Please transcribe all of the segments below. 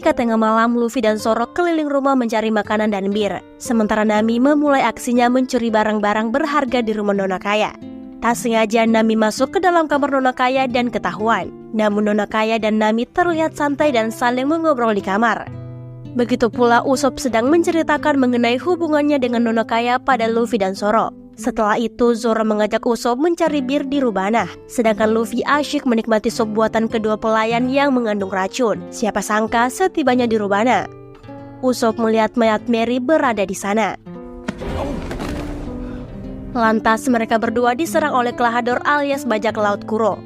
Ketika tengah malam, Luffy dan Zoro keliling rumah mencari makanan dan bir. Sementara Nami memulai aksinya mencuri barang-barang berharga di rumah Nona Kaya. Tak sengaja Nami masuk ke dalam kamar Nona Kaya dan ketahuan. Namun Nona Kaya dan Nami terlihat santai dan saling mengobrol di kamar. Begitu pula Usopp sedang menceritakan mengenai hubungannya dengan Nona Kaya pada Luffy dan Zoro. Setelah itu Zoro mengajak Usopp mencari bir di Rubana, sedangkan Luffy asyik menikmati sup buatan kedua pelayan yang mengandung racun. Siapa sangka setibanya di Rubana, Usopp melihat mayat Mary berada di sana. Lantas mereka berdua diserang oleh Klahadore alias bajak laut Kuro.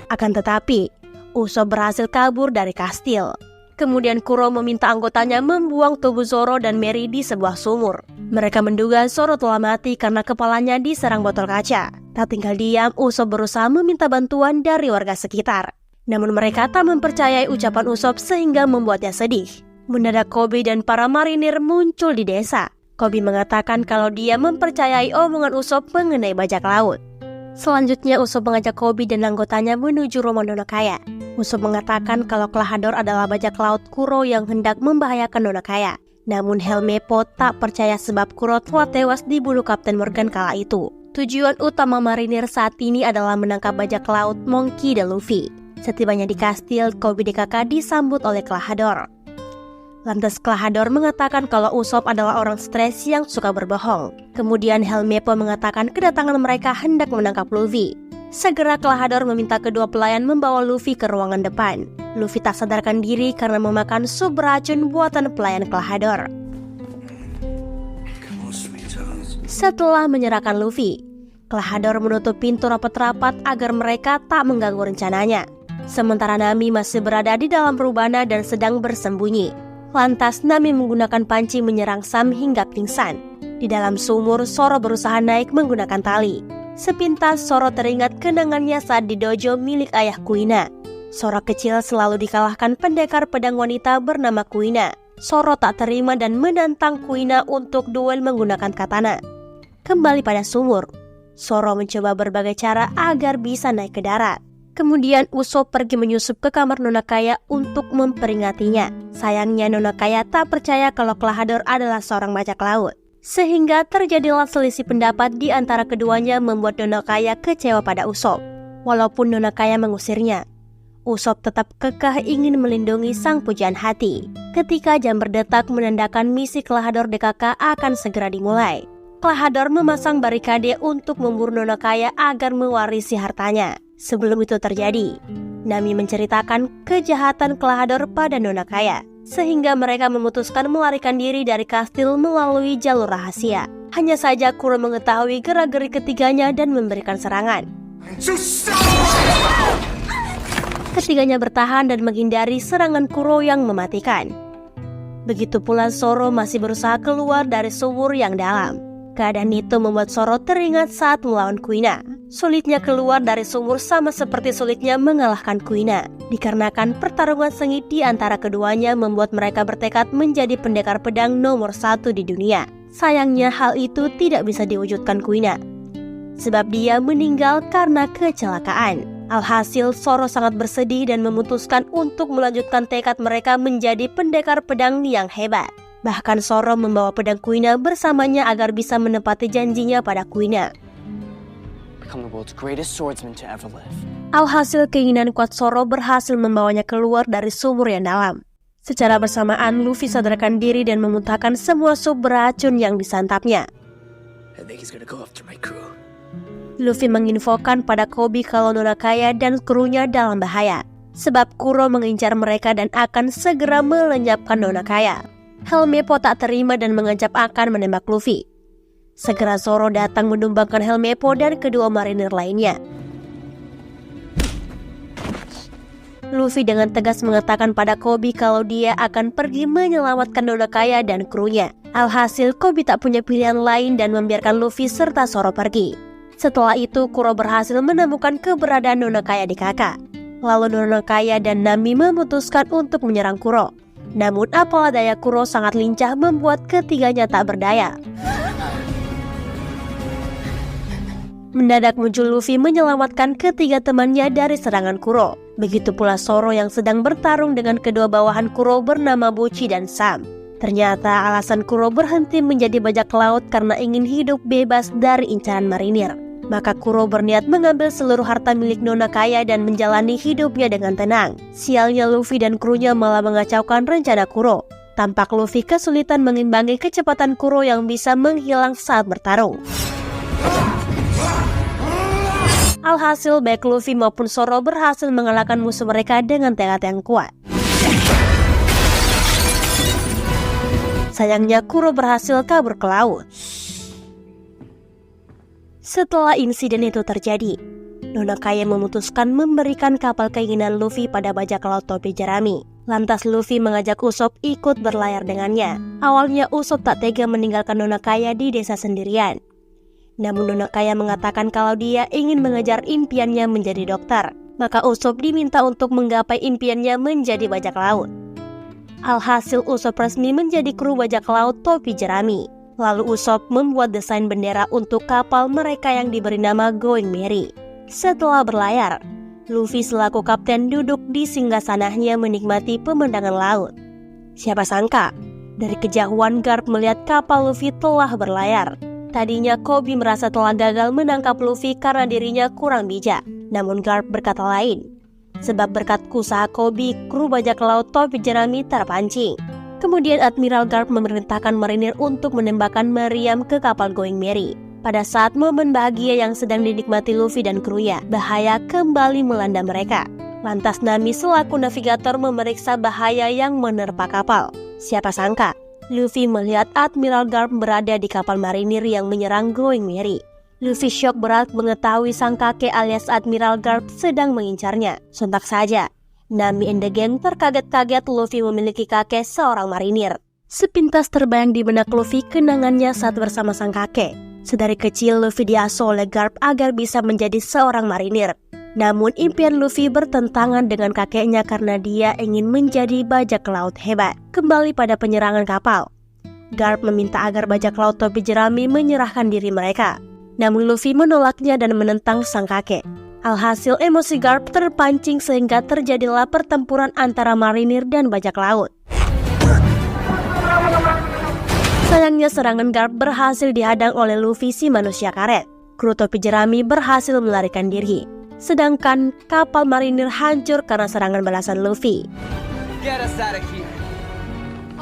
Akan tetapi, Usopp berhasil kabur dari kastil. Kemudian Kuro meminta anggotanya membuang tubuh Zoro dan Mary di sebuah sumur. Mereka menduga Zoro telah mati karena kepalanya diserang botol kaca. Tak tinggal diam, Usopp berusaha meminta bantuan dari warga sekitar. Namun mereka tak mempercayai ucapan Usopp sehingga membuatnya sedih. Mendadak Koby dan para marinir muncul di desa. Koby mengatakan kalau dia mempercayai omongan Usopp mengenai bajak laut. Selanjutnya Usopp mengajak Koby dan anggotanya menuju rumah Nona Kaya. Usopp mengatakan kalau Klahadore adalah bajak laut Kuro yang hendak membahayakan Nona Kaya. Namun Helmeppo tak percaya sebab Kuro telah tewas dibunuh Kapten Morgan kala itu. Tujuan utama marinir saat ini adalah menangkap bajak laut Monkey dan Luffy. Setibanya di kastil, Koby DKK disambut oleh Klahadore. Lantas Klahadore mengatakan kalau Usopp adalah orang stres yang suka berbohong. Kemudian Helmeppo mengatakan kedatangan mereka hendak menangkap Luffy. Segera Klahadore meminta kedua pelayan membawa Luffy ke ruangan depan. Luffy tak sadarkan diri karena memakan sup beracun buatan pelayan Klahadore. Setelah menyerahkan Luffy, Klahadore menutup pintu rapat-rapat agar mereka tak mengganggu rencananya. Sementara Nami masih berada di dalam Rubana dan sedang bersembunyi. Lantas Nami menggunakan panci menyerang Sam hingga pingsan. Di dalam sumur, Zoro berusaha naik menggunakan tali. Sepintas Zoro teringat kenangannya saat di dojo milik ayah Kuina. Zoro kecil selalu dikalahkan pendekar pedang wanita bernama Kuina. Zoro tak terima dan menantang Kuina untuk duel menggunakan katana. Kembali pada sumur, Zoro mencoba berbagai cara agar bisa naik ke darat. Kemudian Usopp pergi menyusup ke kamar Nona Kaya untuk memperingatinya. Sayangnya Nona Kaya tak percaya kalau Klahadore adalah seorang bajak laut. Sehingga terjadilah selisih pendapat di antara keduanya membuat Nona Kaya kecewa pada Usopp. Walaupun Nona Kaya mengusirnya, Usopp tetap kekeh ingin melindungi sang pujaan hati. Ketika jam berdetak menandakan misi Klahadore DKK akan segera dimulai. Klahadore memasang barikade untuk memburu Nona Kaya agar mewarisi hartanya. Sebelum itu terjadi, Nami menceritakan kejahatan Klahadore pada Nona Kaya, sehingga mereka memutuskan melarikan diri dari kastil melalui jalur rahasia. Hanya saja Kuro mengetahui gerak-gerik ketiganya dan memberikan serangan. Ketiganya bertahan dan menghindari serangan Kuro yang mematikan. Begitu pula Zoro masih berusaha keluar dari sumur yang dalam. Keadaan itu membuat Zoro teringat saat melawan Kuina. Sulitnya keluar dari sumur sama seperti sulitnya mengalahkan Kuina. Dikarenakan pertarungan sengit di antara keduanya membuat mereka bertekad menjadi pendekar pedang nomor 1 di dunia. Sayangnya hal itu tidak bisa diwujudkan Kuina, sebab dia meninggal karena kecelakaan. Alhasil Zoro sangat bersedih dan memutuskan untuk melanjutkan tekad mereka menjadi pendekar pedang yang hebat. Bahkan Zoro membawa pedang Kuina bersamanya agar bisa menepati janjinya pada Kuina. Alhasil keinginan kuat Zoro berhasil membawanya keluar dari sumur yang dalam. Secara bersamaan Luffy sadarkan diri dan memuntahkan semua sup beracun yang disantapnya. Luffy menginfokan pada Koby kalau Nona Kaya dan krunya dalam bahaya, sebab Kuro mengincar mereka dan akan segera melenyapkan Nona Kaya. Helmeppo tak terima dan mengancam akan menembak Luffy. Segera Zoro datang menumbangkan Helmeppo dan kedua marinir lainnya. Luffy dengan tegas mengatakan pada Koby kalau dia akan pergi menyelamatkan Nona Kaya dan krunya. Alhasil Koby tak punya pilihan lain dan membiarkan Luffy serta Zoro pergi. Setelah itu Kuro berhasil menemukan keberadaan Nona Kaya di kakak. Lalu Nona Kaya dan Nami memutuskan untuk menyerang Kuro. Namun apalah daya Kuro sangat lincah membuat ketiganya tak berdaya. Mendadak muncul Luffy menyelamatkan ketiga temannya dari serangan Kuro. Begitu pula Zoro yang sedang bertarung dengan kedua bawahan Kuro bernama Bocchi dan Sam. Ternyata alasan Kuro berhenti menjadi bajak laut karena ingin hidup bebas dari incaran marinir. Maka Kuro berniat mengambil seluruh harta milik Nona Kaya dan menjalani hidupnya dengan tenang. Sialnya Luffy dan krunya malah mengacaukan rencana Kuro. Tampak Luffy kesulitan mengimbangi kecepatan Kuro yang bisa menghilang saat bertarung. Alhasil baik Luffy maupun Zoro berhasil mengalahkan musuh mereka dengan tekad yang kuat. Sayangnya Kuro berhasil kabur ke laut. Setelah insiden itu terjadi, Nona Kaya memutuskan memberikan kapal keinginan Luffy pada bajak laut topi jerami. Lantas Luffy mengajak Usopp ikut berlayar dengannya. Awalnya Usopp tak tega meninggalkan Nona Kaya di desa sendirian. Namun Nona Kaya mengatakan kalau dia ingin mengejar impiannya menjadi dokter. Maka Usopp diminta untuk menggapai impiannya menjadi bajak laut. Alhasil Usopp resmi menjadi kru bajak laut topi jerami. Lalu Usopp membuat desain bendera untuk kapal mereka yang diberi nama Going Merry. Setelah berlayar, Luffy selaku kapten duduk di singgasananya menikmati pemandangan laut. Siapa sangka, dari kejauhan Garp melihat kapal Luffy telah berlayar. Tadinya Koby merasa telah gagal menangkap Luffy karena dirinya kurang bijak. Namun Garp berkata lain. Sebab berkat usaha Koby, kru bajak laut topi jerami terpancing. Kemudian Admiral Garp memerintahkan marinir untuk menembakkan meriam ke kapal Going Merry. Pada saat momen bahagia yang sedang dinikmati Luffy dan krunya, bahaya kembali melanda mereka. Lantas Nami selaku navigator memeriksa bahaya yang menerpa kapal. Siapa sangka, Luffy melihat Admiral Garp berada di kapal marinir yang menyerang Going Merry. Luffy syok berat mengetahui sang kakek alias Admiral Garp sedang mengincarnya. Sontak saja, Nami and the gang terkaget-kaget Luffy memiliki kakek seorang marinir. Sepintas terbayang di benak Luffy kenangannya saat bersama sang kakek. Sedari kecil Luffy diasuh oleh Garp agar bisa menjadi seorang marinir. Namun impian Luffy bertentangan dengan kakeknya karena dia ingin menjadi bajak laut hebat. Kembali pada penyerangan kapal, Garp meminta agar bajak laut topi jerami menyerahkan diri mereka. Namun Luffy menolaknya dan menentang sang kakek. Alhasil emosi Garp terpancing sehingga terjadilah pertempuran antara marinir dan bajak laut. Sayangnya serangan Garp berhasil dihadang oleh Luffy si manusia karet. Kru topi jerami berhasil melarikan diri. Sedangkan kapal marinir hancur karena serangan balasan Luffy.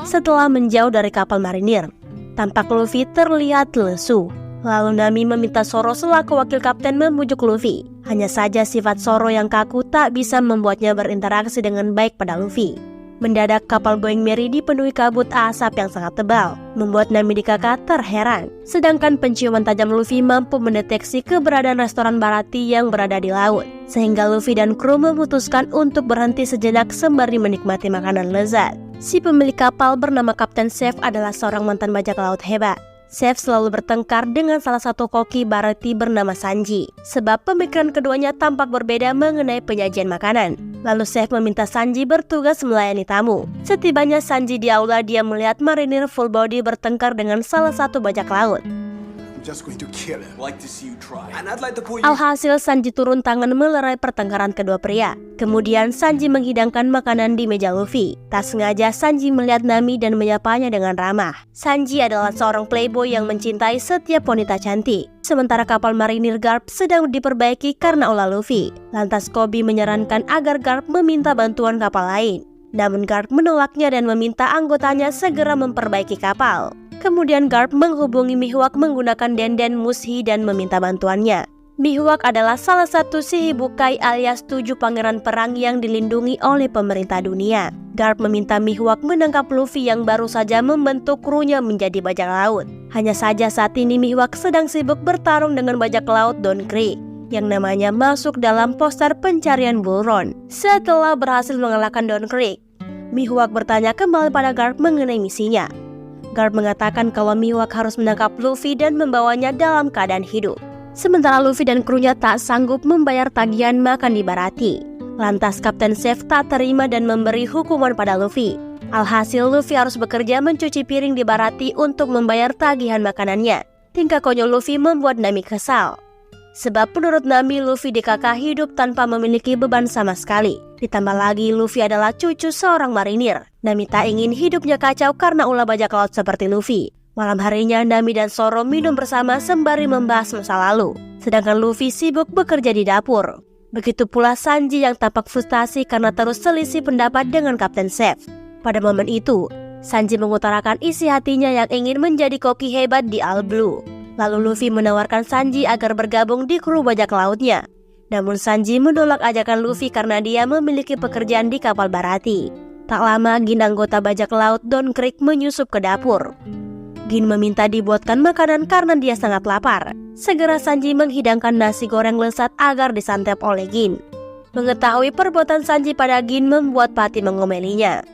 Setelah menjauh dari kapal marinir, tampak Luffy terlihat lesu. Lalu Nami meminta Zoro selaku wakil kapten membujuk Luffy. Hanya saja sifat Zoro yang kaku tak bisa membuatnya berinteraksi dengan baik pada Luffy. Mendadak kapal Going Merry dipenuhi kabut asap yang sangat tebal, membuat Nami di kakak terheran. Sedangkan penciuman tajam Luffy mampu mendeteksi keberadaan restoran Baratie yang berada di laut. Sehingga Luffy dan kru memutuskan untuk berhenti sejenak sembari menikmati makanan lezat. Si pemilik kapal bernama Kapten Chef adalah seorang mantan bajak laut hebat. Chef selalu bertengkar dengan salah satu koki Baratie bernama Sanji. Sebab pemikiran keduanya tampak berbeda mengenai penyajian makanan. Lalu Chef meminta Sanji bertugas melayani tamu. Setibanya Sanji di aula, dia melihat marinir full body bertengkar dengan salah satu bajak laut. Alhasil Sanji turun tangan melerai pertengkaran kedua pria. Kemudian Sanji menghidangkan makanan di meja Luffy. Tak sengaja Sanji melihat Nami dan menyapanya dengan ramah. Sanji adalah seorang playboy yang mencintai setiap wanita cantik. Sementara kapal marinir Garp sedang diperbaiki karena ulah Luffy. Lantas Koby menyarankan agar Garp meminta bantuan kapal lain. Namun Garp menolaknya dan meminta anggotanya segera memperbaiki kapal. Kemudian Garp menghubungi Mihawk menggunakan Denden Mushi dan meminta bantuannya. Mihawk adalah salah satu Shichibukai alias 7 pangeran perang yang dilindungi oleh pemerintah dunia. Garp meminta Mihawk menangkap Luffy yang baru saja membentuk krunya menjadi bajak laut. Hanya saja saat ini Mihawk sedang sibuk bertarung dengan bajak laut Don Krieg yang namanya masuk dalam poster pencarian buron. Setelah berhasil mengalahkan Don Krieg, Mihawk bertanya kembali pada Garp mengenai misinya. Garp mengatakan kalau Mihawk harus menangkap Luffy dan membawanya dalam keadaan hidup. Sementara Luffy dan krunya tak sanggup membayar tagihan makan di Baratie. Lantas Kapten Chef tak terima dan memberi hukuman pada Luffy. Alhasil Luffy harus bekerja mencuci piring di Baratie untuk membayar tagihan makanannya. Tingkah konyol Luffy membuat Nami kesal. Sebab menurut Nami, Luffy di KK hidup tanpa memiliki beban sama sekali. Ditambah lagi Luffy adalah cucu seorang marinir. Nami tak ingin hidupnya kacau karena ulah bajak laut seperti Luffy. Malam harinya Nami dan Zoro minum bersama sembari membahas masa lalu. Sedangkan Luffy sibuk bekerja di dapur. Begitu pula Sanji yang tampak frustasi karena terus selisih pendapat dengan Kapten Chef. Pada momen itu, Sanji mengutarakan isi hatinya yang ingin menjadi koki hebat di All Blue. Lalu Luffy menawarkan Sanji agar bergabung di kru bajak lautnya. Namun Sanji menolak ajakan Luffy karena dia memiliki pekerjaan di kapal Baratie. Tak lama Gin anggota bajak laut Don Krieg menyusup ke dapur. Gin meminta dibuatkan makanan karena dia sangat lapar. Segera Sanji menghidangkan nasi goreng lezat agar disantap oleh Gin. Mengetahui perbuatan Sanji pada Gin membuat Patty mengomelinya.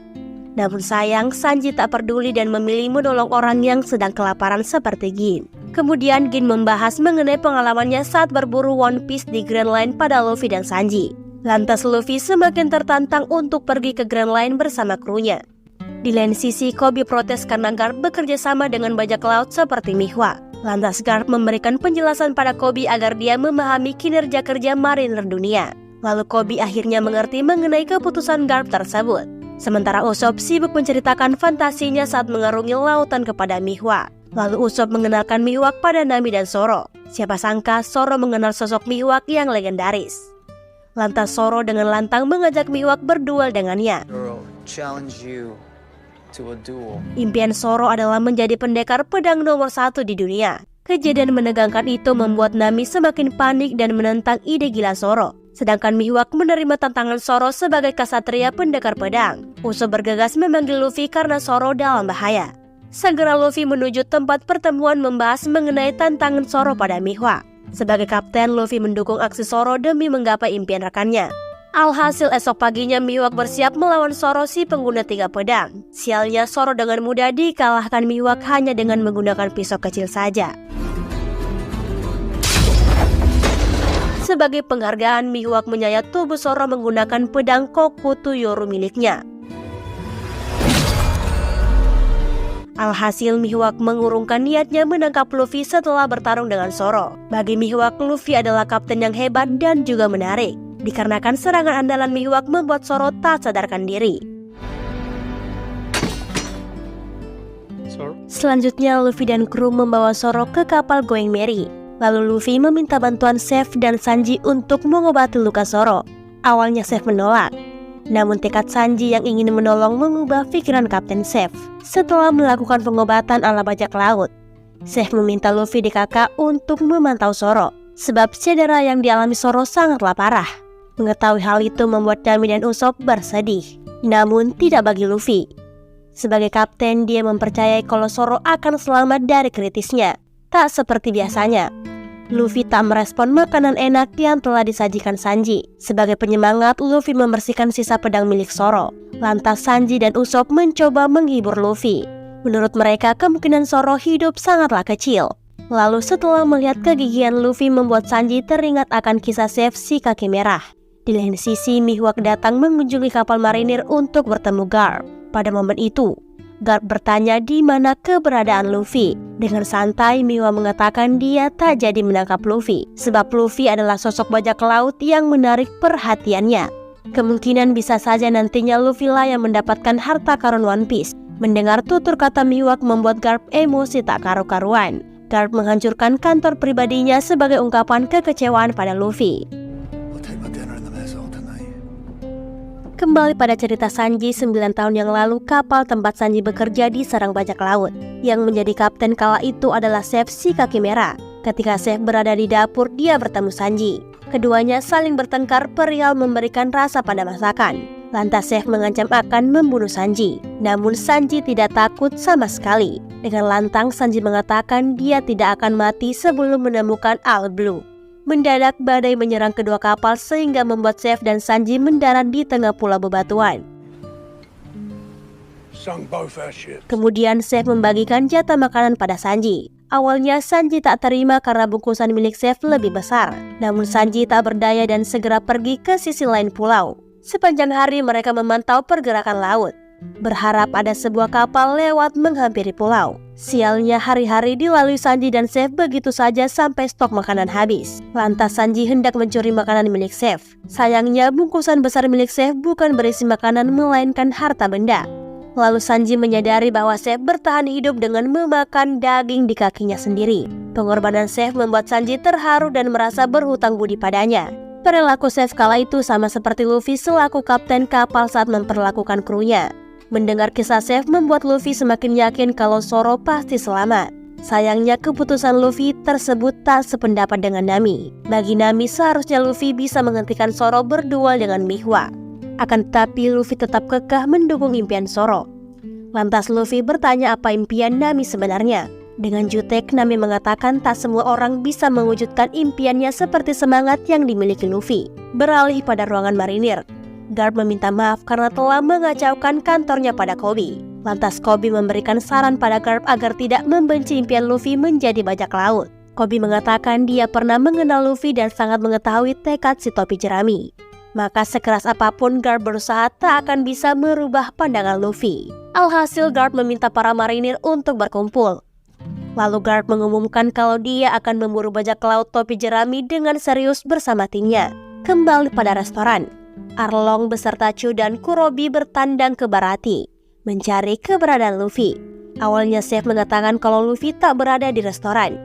Namun sayang Sanji tak peduli dan memilih menolong orang yang sedang kelaparan seperti Gin. Kemudian Gin membahas mengenai pengalamannya saat berburu One Piece di Grand Line pada Luffy dan Sanji. Lantas Luffy semakin tertantang untuk pergi ke Grand Line bersama krunya. Di lain sisi Koby protes karena Garp bekerja sama dengan bajak laut seperti Mihwa. Lantas Garp memberikan penjelasan pada Koby agar dia memahami kinerja kerja marinir dunia. Lalu Koby akhirnya mengerti mengenai keputusan Garp tersebut. Sementara Usopp sibuk menceritakan fantasinya saat mengarungi lautan kepada Mihwa. Lalu Usopp mengenalkan Mihawk pada Nami dan Zoro. Siapa sangka Zoro mengenal sosok Mihawk yang legendaris. Lantas Zoro dengan lantang mengajak Mihawk berduel dengannya. Impian Zoro adalah menjadi pendekar pedang nomor 1 di dunia. Kejadian menegangkan itu membuat Nami semakin panik dan menentang ide gila Zoro. Sedangkan Mihawk menerima tantangan Zoro sebagai ksatria pendekar pedang. Usopp bergegas memanggil Luffy karena Zoro dalam bahaya. Segera Luffy menuju tempat pertemuan membahas mengenai tantangan Zoro pada Mihawk. Sebagai kapten, Luffy mendukung aksi Zoro demi menggapai impian rekannya. Alhasil esok paginya Mihawk bersiap melawan Zoro si pengguna 3 pedang. Sialnya Zoro dengan mudah dikalahkan Mihawk hanya dengan menggunakan pisau kecil saja. Sebagai penghargaan, Mihawk menyayat tubuh Zoro menggunakan pedang Kokuto Yoru miliknya. Alhasil Mihawk mengurungkan niatnya menangkap Luffy setelah bertarung dengan Zoro. Bagi Mihawk, Luffy adalah kapten yang hebat dan juga menarik. Dikarenakan serangan andalan Mihawk membuat Zoro tak sadarkan diri. Selanjutnya Luffy dan kru membawa Zoro ke kapal Going Merry. Lalu Luffy meminta bantuan Chef dan Sanji untuk mengobati luka Zoro. Awalnya Chef menolak. Namun tekad Sanji yang ingin menolong mengubah pikiran Kapten Chef. Setelah melakukan pengobatan ala bajak laut, Chef meminta Luffy di KK untuk memantau Zoro. Sebab cedera yang dialami Zoro sangatlah parah. Mengetahui hal itu membuat Nami dan Usopp bersedih. Namun tidak bagi Luffy. Sebagai kapten dia mempercayai kalau Zoro akan selamat dari kritisnya. Tak seperti biasanya, Luffy tak merespon makanan enak yang telah disajikan Sanji. Sebagai penyemangat, Luffy membersihkan sisa pedang milik Zoro. Lantas Sanji dan Usopp mencoba menghibur Luffy. Menurut mereka, kemungkinan Zoro hidup sangatlah kecil. Lalu setelah melihat kegigihan Luffy membuat Sanji teringat akan kisah Chef si kaki merah. Di lain sisi, Mihawk datang mengunjungi kapal marinir untuk bertemu Garp. Pada momen itu, Garp bertanya di mana keberadaan Luffy. Dengan santai, Mihawk mengatakan dia tak jadi menangkap Luffy, sebab Luffy adalah sosok bajak laut yang menarik perhatiannya. Kemungkinan bisa saja nantinya Luffy lah yang mendapatkan harta karun One Piece. Mendengar tutur kata Mihawk membuat Garp emosi tak karu-karuan. Garp menghancurkan kantor pribadinya sebagai ungkapan kekecewaan pada Luffy. Kembali pada cerita Sanji 9 tahun yang lalu, kapal tempat Sanji bekerja diserang bajak laut. Yang menjadi kapten kala itu adalah Chef si kaki merah. Ketika Chef berada di dapur, dia bertemu Sanji. Keduanya saling bertengkar perihal memberikan rasa pada masakan. Lantas Chef mengancam akan membunuh Sanji. Namun Sanji tidak takut sama sekali. Dengan lantang Sanji mengatakan dia tidak akan mati sebelum menemukan All Blue. Mendadak badai menyerang kedua kapal sehingga membuat Chef dan Sanji mendarat di tengah pulau bebatuan. Kemudian Chef membagikan jatah makanan pada Sanji. Awalnya Sanji tak terima karena bungkusan milik Chef lebih besar. Namun Sanji tak berdaya dan segera pergi ke sisi lain pulau. Sepanjang hari mereka memantau pergerakan laut. berharap ada sebuah kapal lewat menghampiri pulau. Sialnya hari-hari dilalui Sanji dan Chef begitu saja sampai stok makanan habis. Lantas Sanji hendak mencuri makanan milik Chef. Sayangnya bungkusan besar milik Chef bukan berisi makanan melainkan harta benda. Lalu Sanji menyadari bahwa Chef bertahan hidup dengan memakan daging di kakinya sendiri. Pengorbanan Chef membuat Sanji terharu dan merasa berhutang budi padanya. Perilaku Chef kala itu sama seperti Luffy selaku kapten kapal saat memperlakukan krunya. Mendengar kisah Chef membuat Luffy semakin yakin kalau Zoro pasti selamat. Sayangnya keputusan Luffy tersebut tak sependapat dengan Nami. Bagi Nami seharusnya Luffy bisa menghentikan Zoro berduel dengan Mihwa. Akan tetapi Luffy tetap kekeh mendukung impian Zoro. Lantas Luffy bertanya apa impian Nami sebenarnya. Dengan jutek Nami mengatakan tak semua orang bisa mewujudkan impiannya seperti semangat yang dimiliki Luffy. Beralih pada ruangan marinir, Garp meminta maaf karena telah mengacaukan kantornya pada Koby. Lantas Koby memberikan saran pada Garp agar tidak membenci impian Luffy menjadi bajak laut. Koby mengatakan dia pernah mengenal Luffy dan sangat mengetahui tekad si topi jerami. Maka sekeras apapun Garp berusaha tak akan bisa merubah pandangan Luffy. Alhasil Garp meminta para marinir untuk berkumpul. Lalu Garp mengumumkan kalau dia akan memburu bajak laut topi jerami dengan serius bersama timnya. Kembali pada restoran, Arlong beserta Chu dan Kurobi bertandang ke Baratie, mencari keberadaan Luffy. Awalnya Chef mengatakan kalau Luffy tak berada di restoran.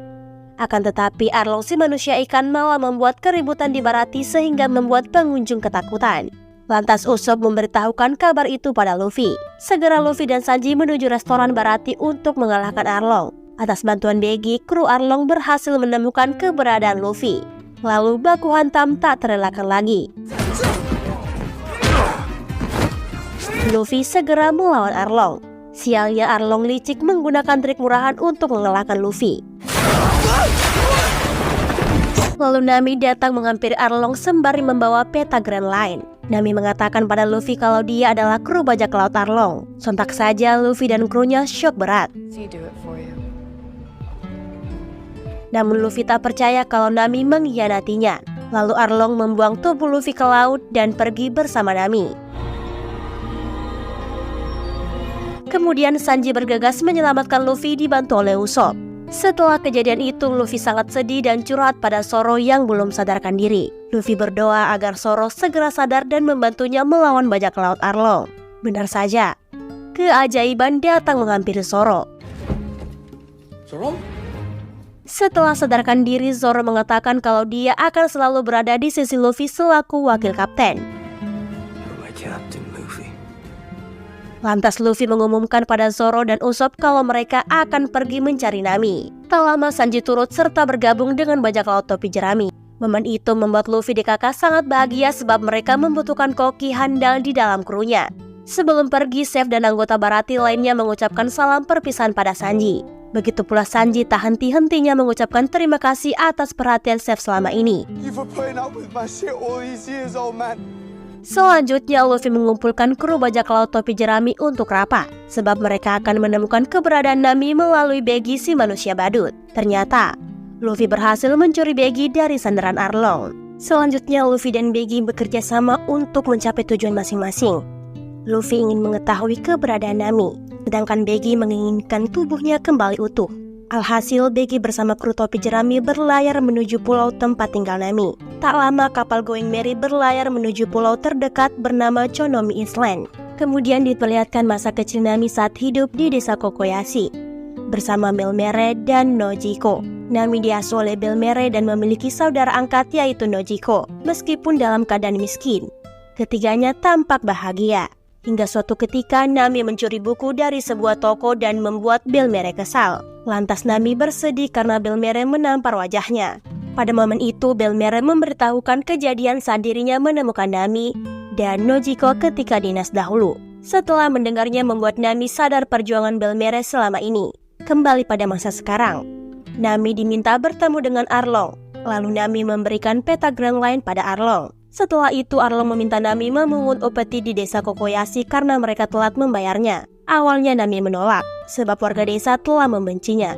Akan tetapi Arlong si manusia ikan malah membuat keributan di Baratie sehingga membuat pengunjung ketakutan. Lantas Usopp memberitahukan kabar itu pada Luffy. Segera Luffy dan Sanji menuju restoran Baratie untuk mengalahkan Arlong. Atas bantuan Begi, kru Arlong berhasil menemukan keberadaan Luffy. Lalu baku hantam tak terelakkan lagi. Luffy segera melawan Arlong. Sialnya Arlong licik menggunakan trik murahan untuk mengalahkan Luffy. Lalu Nami datang menghampiri Arlong sembari membawa peta Grand Line. Nami mengatakan pada Luffy kalau dia adalah kru bajak laut Arlong. Sontak saja Luffy dan krunya syok berat. Namun Luffy tak percaya kalau Nami mengkhianatinya. Lalu Arlong membuang tubuh Luffy ke laut dan pergi bersama Nami. Kemudian Sanji bergegas menyelamatkan Luffy dibantu oleh Usopp. Setelah kejadian itu Luffy sangat sedih dan curhat pada Zoro yang belum sadarkan diri. Luffy berdoa agar Zoro segera sadar dan membantunya melawan bajak laut Arlong. Benar saja, keajaiban datang menghampiri Zoro. Zoro? Setelah sadarkan diri, Zoro mengatakan kalau dia akan selalu berada di sisi Luffy selaku wakil kapten. Lantas Luffy mengumumkan pada Zoro dan Usopp kalau mereka akan pergi mencari Nami. Tak lama Sanji turut serta bergabung dengan bajak laut topi jerami. Momen itu membuat Luffy dan kakak sangat bahagia sebab mereka membutuhkan koki handal di dalam krunya. Sebelum pergi, Chef dan anggota Baratie lainnya mengucapkan salam perpisahan pada Sanji. Begitu pula Sanji tak henti-hentinya mengucapkan terima kasih atas perhatian Chef selama ini. Selanjutnya Luffy mengumpulkan kru bajak laut topi jerami untuk rapat, sebab mereka akan menemukan keberadaan Nami melalui Begi si manusia badut. Ternyata Luffy berhasil mencuri Begi dari sandaran Arlong. Selanjutnya Luffy dan Begi bekerja sama untuk mencapai tujuan masing-masing. Luffy ingin mengetahui keberadaan Nami, sedangkan Begi menginginkan tubuhnya kembali utuh. Alhasil Begi bersama kru topi jerami berlayar menuju pulau tempat tinggal Nami. Tak lama kapal Going Merry berlayar menuju pulau terdekat bernama Chonomi Island. Kemudian diperlihatkan masa kecil Nami saat hidup di desa Kokoyashi bersama Belmere dan Nojiko. Nami diasuh oleh Belmere dan memiliki saudara angkat yaitu Nojiko. Meskipun dalam keadaan miskin, ketiganya tampak bahagia. Hingga suatu ketika Nami mencuri buku dari sebuah toko dan membuat Belmere kesal. Lantas Nami bersedih karena Belmere menampar wajahnya. Pada momen itu Belmere memberitahukan kejadian saat dirinya menemukan Nami dan Nojiko ketika dinas dahulu. Setelah mendengarnya membuat Nami sadar perjuangan Belmere selama ini. Kembali pada masa sekarang, Nami diminta bertemu dengan Arlong. Lalu Nami memberikan peta Grand Line pada Arlong. Setelah itu Arlong meminta Nami memungut upeti di desa Kokoyashi karena mereka telat membayarnya. Awalnya Nami menolak sebab warga desa telah membencinya.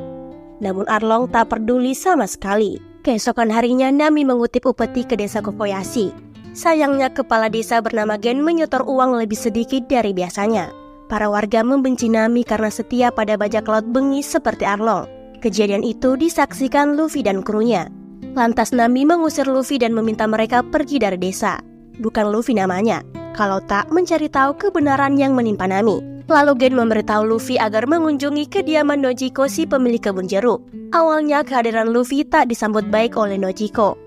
Namun Arlong tak peduli sama sekali. Keesokan harinya Nami mengutip upeti ke desa Kokoyashi. Sayangnya kepala desa bernama Gen menyetor uang lebih sedikit dari biasanya. Para warga membenci Nami karena setia pada bajak laut bengis seperti Arlong. Kejadian itu disaksikan Luffy dan krunya. Lantas Nami mengusir Luffy dan meminta mereka pergi dari desa. Bukan Luffy namanya, kalau tak mencari tahu kebenaran yang menimpa Nami. Lalu Gen memberitahu Luffy agar mengunjungi kediaman Nojiko si pemilik kebun jeruk. Awalnya kehadiran Luffy tak disambut baik oleh Nojiko.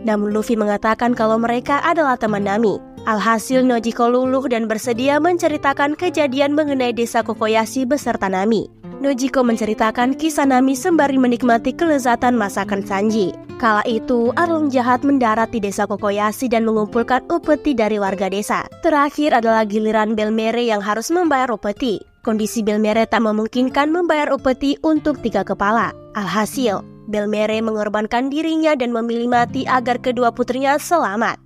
Namun Luffy mengatakan kalau mereka adalah teman Nami. Alhasil Nojiko luluh dan bersedia menceritakan kejadian mengenai desa Kokoyashi beserta Nami. Nojiko menceritakan kisah Nami sembari menikmati kelezatan masakan Sanji. Kala itu, Arlong jahat mendarat di desa Kokoyashi dan mengumpulkan upeti dari warga desa. Terakhir adalah giliran Belmere yang harus membayar upeti. Kondisi Belmere tak memungkinkan membayar upeti untuk 3 kepala. Alhasil, Belmere mengorbankan dirinya dan memilih mati agar kedua putrinya selamat.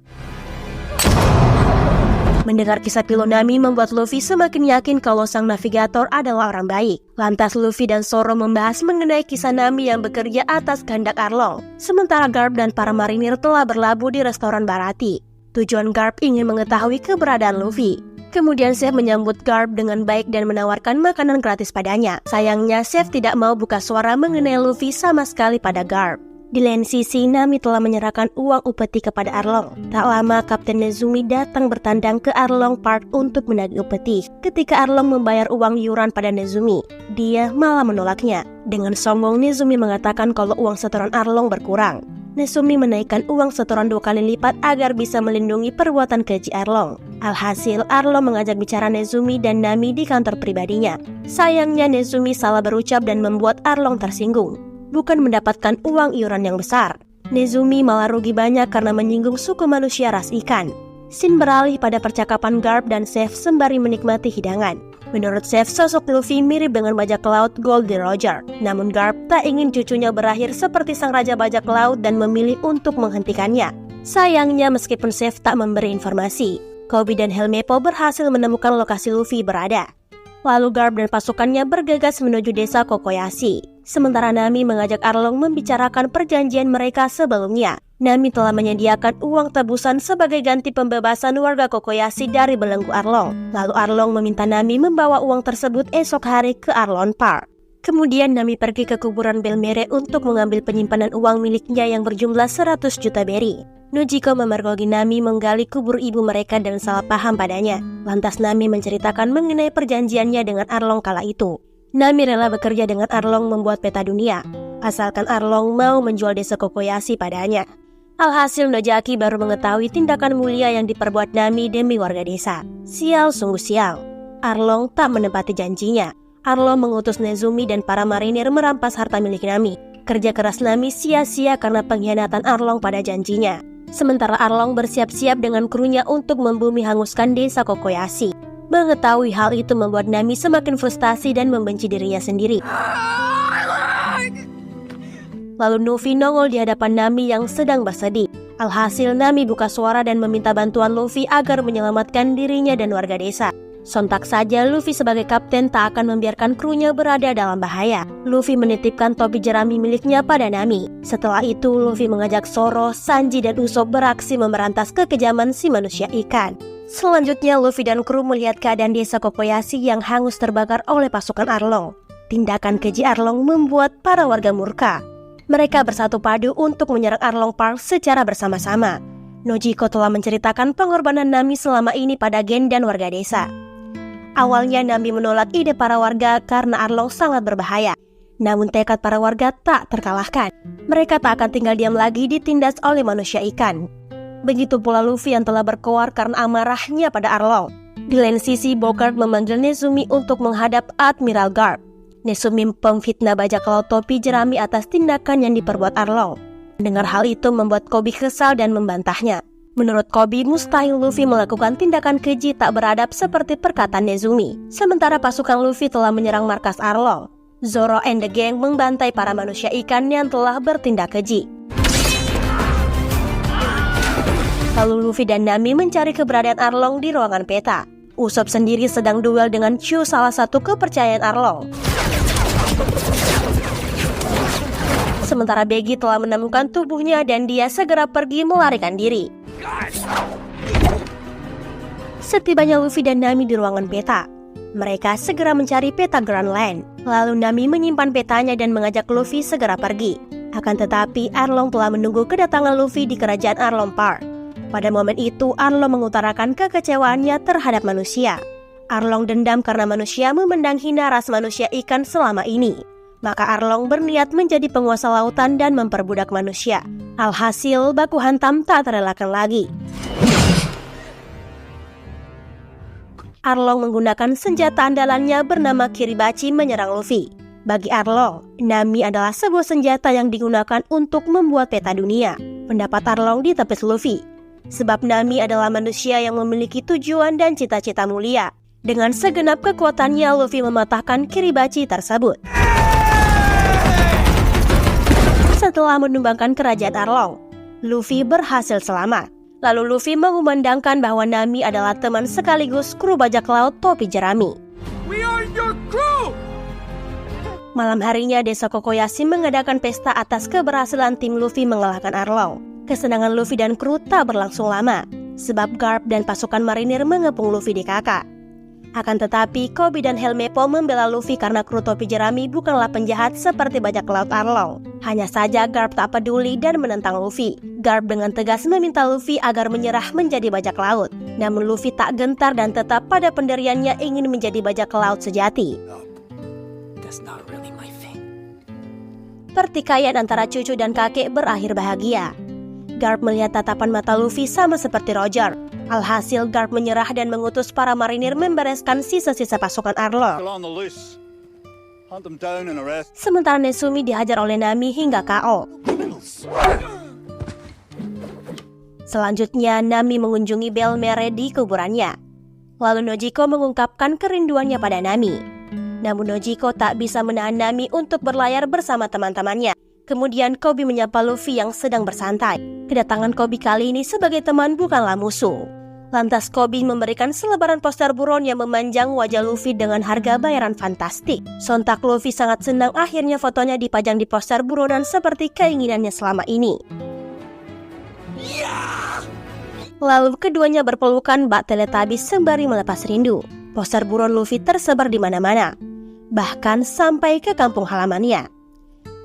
Mendengar kisah pilu Nami membuat Luffy semakin yakin kalau sang navigator adalah orang baik. Lantas Luffy dan Zoro membahas mengenai kisah Nami yang bekerja atas kehendak Arlong. Sementara Garp dan para marinir telah berlabuh di restoran Barati. Tujuan Garp ingin mengetahui keberadaan Luffy. Kemudian Chef menyambut Garp dengan baik dan menawarkan makanan gratis padanya. Sayangnya Chef tidak mau buka suara mengenai Luffy sama sekali pada Garp. Di lain sisi, Nami telah menyerahkan uang upeti kepada Arlong. Tak lama, Kapten Nezumi datang bertandang ke Arlong Park untuk menagih upeti. Ketika Arlong membayar uang yuran pada Nezumi, dia malah menolaknya. Dengan sombong, Nezumi mengatakan kalau uang setoran Arlong berkurang. Nezumi menaikkan uang setoran 2 kali lipat agar bisa melindungi perbuatan keji Arlong. Alhasil, Arlong mengajak bicara Nezumi dan Nami di kantor pribadinya. Sayangnya, Nezumi salah berucap dan membuat Arlong tersinggung. Bukan mendapatkan uang iuran yang besar. Nezumi malah rugi banyak karena menyinggung suku manusia ras ikan. Scene beralih pada percakapan Garp dan Chef sembari menikmati hidangan. Menurut Chef, sosok Luffy mirip dengan bajak laut Goldie Roger. Namun Garp tak ingin cucunya berakhir seperti sang raja bajak laut dan memilih untuk menghentikannya. Sayangnya meskipun Chef tak memberi informasi, Koby dan Helmeppo berhasil menemukan lokasi Luffy berada. Lalu Garp dan pasukannya bergegas menuju desa Kokoyashi. Sementara Nami mengajak Arlong membicarakan perjanjian mereka sebelumnya. Nami telah menyediakan uang tebusan sebagai ganti pembebasan warga Kokoyashi dari belenggu Arlong. Lalu Arlong meminta Nami membawa uang tersebut esok hari ke Arlong Park. Kemudian Nami pergi ke kuburan Belmere untuk mengambil penyimpanan uang miliknya yang berjumlah 100 juta beri. Nojiko memergoki Nami menggali kubur ibu mereka dan salah paham padanya. Lantas Nami menceritakan mengenai perjanjiannya dengan Arlong kala itu. Nami rela bekerja dengan Arlong membuat peta dunia, asalkan Arlong mau menjual desa Kokoyashi padanya. Alhasil Nojaki baru mengetahui tindakan mulia yang diperbuat Nami demi warga desa. Sial sungguh sial. Arlong tak menepati janjinya. Arlong mengutus Nezumi dan para marinir merampas harta milik Nami. Kerja keras Nami sia-sia karena pengkhianatan Arlong pada janjinya. Sementara Arlong bersiap-siap dengan krunya untuk membumi hanguskan desa Kokoyashi. Mengetahui hal itu membuat Nami semakin frustasi dan membenci dirinya sendiri. Lalu Luffy nongol di hadapan Nami yang sedang bersedih. Alhasil Nami buka suara dan meminta bantuan Luffy agar menyelamatkan dirinya dan warga desa. Sontak saja Luffy sebagai kapten tak akan membiarkan krunya berada dalam bahaya. Luffy menitipkan topi jerami miliknya pada Nami. Setelah itu Luffy mengajak Zoro, Sanji dan Usopp beraksi memberantas kekejaman si manusia ikan. Selanjutnya Luffy dan kru melihat keadaan desa Kokoyashi yang hangus terbakar oleh pasukan Arlong. Tindakan keji Arlong membuat para warga murka. Mereka bersatu padu untuk menyerang Arlong Park secara bersama-sama. Nojiko telah menceritakan pengorbanan Nami selama ini pada Gen dan warga desa. Awalnya Nami menolak ide para warga karena Arlong sangat berbahaya. Namun tekad para warga tak terkalahkan. Mereka tak akan tinggal diam lagi ditindas oleh manusia ikan. Begitu pula Luffy yang telah berkoar karena amarahnya pada Arlong. Di lain sisi, Bogart memanggil Nezumi untuk menghadap Admiral Garp. Nezumi memfitnah bajak laut topi jerami atas tindakan yang diperbuat Arlong. Mendengar hal itu membuat Koby kesal dan membantahnya. Menurut Koby, mustahil Luffy melakukan tindakan keji tak beradab seperti perkataan Nezumi. Sementara pasukan Luffy telah menyerang markas Arlong. Zoro and the gang membantai para manusia ikan yang telah bertindak keji. Lalu Luffy dan Nami mencari keberadaan Arlong di ruangan peta. Usopp sendiri sedang duel dengan Chu, salah satu kepercayaan Arlong. Sementara Begi telah menemukan tubuhnya dan dia segera pergi melarikan diri. Setibanya Luffy dan Nami di ruangan peta, Mereka segera mencari peta Grand Line. Lalu Nami menyimpan petanya dan mengajak Luffy segera pergi. Akan tetapi Arlong telah menunggu kedatangan Luffy di kerajaan Arlong Park. Pada momen itu Arlong mengutarakan kekecewaannya terhadap manusia. Arlong dendam karena manusia memandang hina ras manusia ikan selama ini. Maka Arlong berniat menjadi penguasa lautan dan memperbudak manusia. Alhasil baku hantam tak terelakkan lagi. Arlong menggunakan senjata andalannya bernama Kiribachi menyerang Luffy. Bagi Arlong, Nami adalah sebuah senjata yang digunakan untuk membuat peta dunia. Pendapat Arlong ditepis Luffy. Sebab Nami adalah manusia yang memiliki tujuan dan cita-cita mulia. Dengan segenap kekuatannya, Luffy mematahkan Kiribachi tersebut. Setelah menumbangkan kerajaan Arlong, Luffy berhasil selamat. Lalu Luffy mengumandangkan bahwa Nami adalah teman sekaligus kru bajak laut topi jerami. We are your crew! Malam harinya desa Kokoyashi mengadakan pesta atas keberhasilan tim Luffy mengalahkan Arlong. Kesenangan Luffy dan kru tak berlangsung lama, sebab Garp dan pasukan marinir mengepung Luffy di Kaka. Akan tetapi, Koby dan Helmeppo membela Luffy karena kru topi jerami bukanlah penjahat seperti bajak laut Arlong. Hanya saja Garp tak peduli dan menentang Luffy. Garp dengan tegas meminta Luffy agar menyerah menjadi bajak laut. Namun Luffy tak gentar dan tetap pada pendiriannya ingin menjadi bajak laut sejati. That's not really my thing. Pertikaian antara cucu dan kakek berakhir bahagia. Garp melihat tatapan mata Luffy sama seperti Roger. Alhasil Garp menyerah dan mengutus para marinir membereskan sisa-sisa pasukan Arlong. Sementara Nesumi dihajar oleh Nami hingga KO. Selanjutnya Nami mengunjungi Belle Mere di kuburannya. Lalu Nojiko mengungkapkan kerinduannya pada Nami. Namun Nojiko tak bisa menahan Nami untuk berlayar bersama teman-temannya. Kemudian Koby menyapa Luffy yang sedang bersantai. Kedatangan Koby kali ini sebagai teman bukanlah musuh. Lantas Koby memberikan selebaran poster buron yang memanjang wajah Luffy dengan harga bayaran fantastik. Sontak Luffy sangat senang akhirnya fotonya dipajang di poster buronan seperti keinginannya selama ini. Lalu keduanya berpelukan bak Teletubbies sembari melepas rindu. Poster buron Luffy tersebar di mana-mana, bahkan sampai ke kampung halamannya.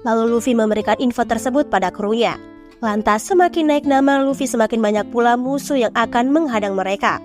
Lalu Luffy memberikan info tersebut pada krunya. Lantas semakin naik nama Luffy semakin banyak pula musuh yang akan menghadang mereka.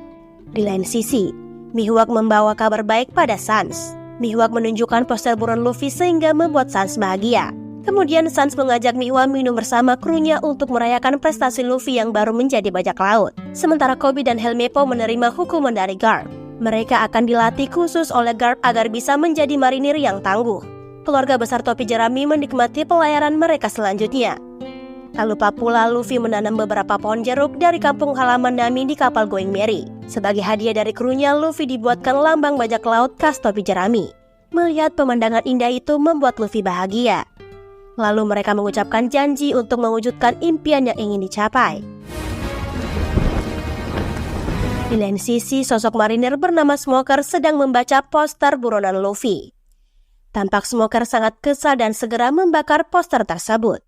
Di lain sisi, Mihawk membawa kabar baik pada Sans. Mihawk menunjukkan poster buron Luffy sehingga membuat Sans bahagia. Kemudian Sans mengajak Mihawk minum bersama krunya untuk merayakan prestasi Luffy yang baru menjadi bajak laut. Sementara Koby dan Helmeppo menerima hukuman dari Garp. Mereka akan dilatih khusus oleh Garp agar bisa menjadi marinir yang tangguh. Keluarga besar topi jerami menikmati pelayaran mereka selanjutnya. Tak lupa pula Luffy menanam beberapa pohon jeruk dari kampung halaman Nami di kapal Going Merry. Sebagai hadiah dari krunya, Luffy dibuatkan lambang bajak laut khas topi jerami. Melihat pemandangan indah itu membuat Luffy bahagia. Lalu mereka mengucapkan janji untuk mewujudkan impian yang ingin dicapai. Di lain sisi, sosok marinir bernama Smoker sedang membaca poster buronan Luffy. Tampak Smoker sangat kesal dan segera membakar poster tersebut.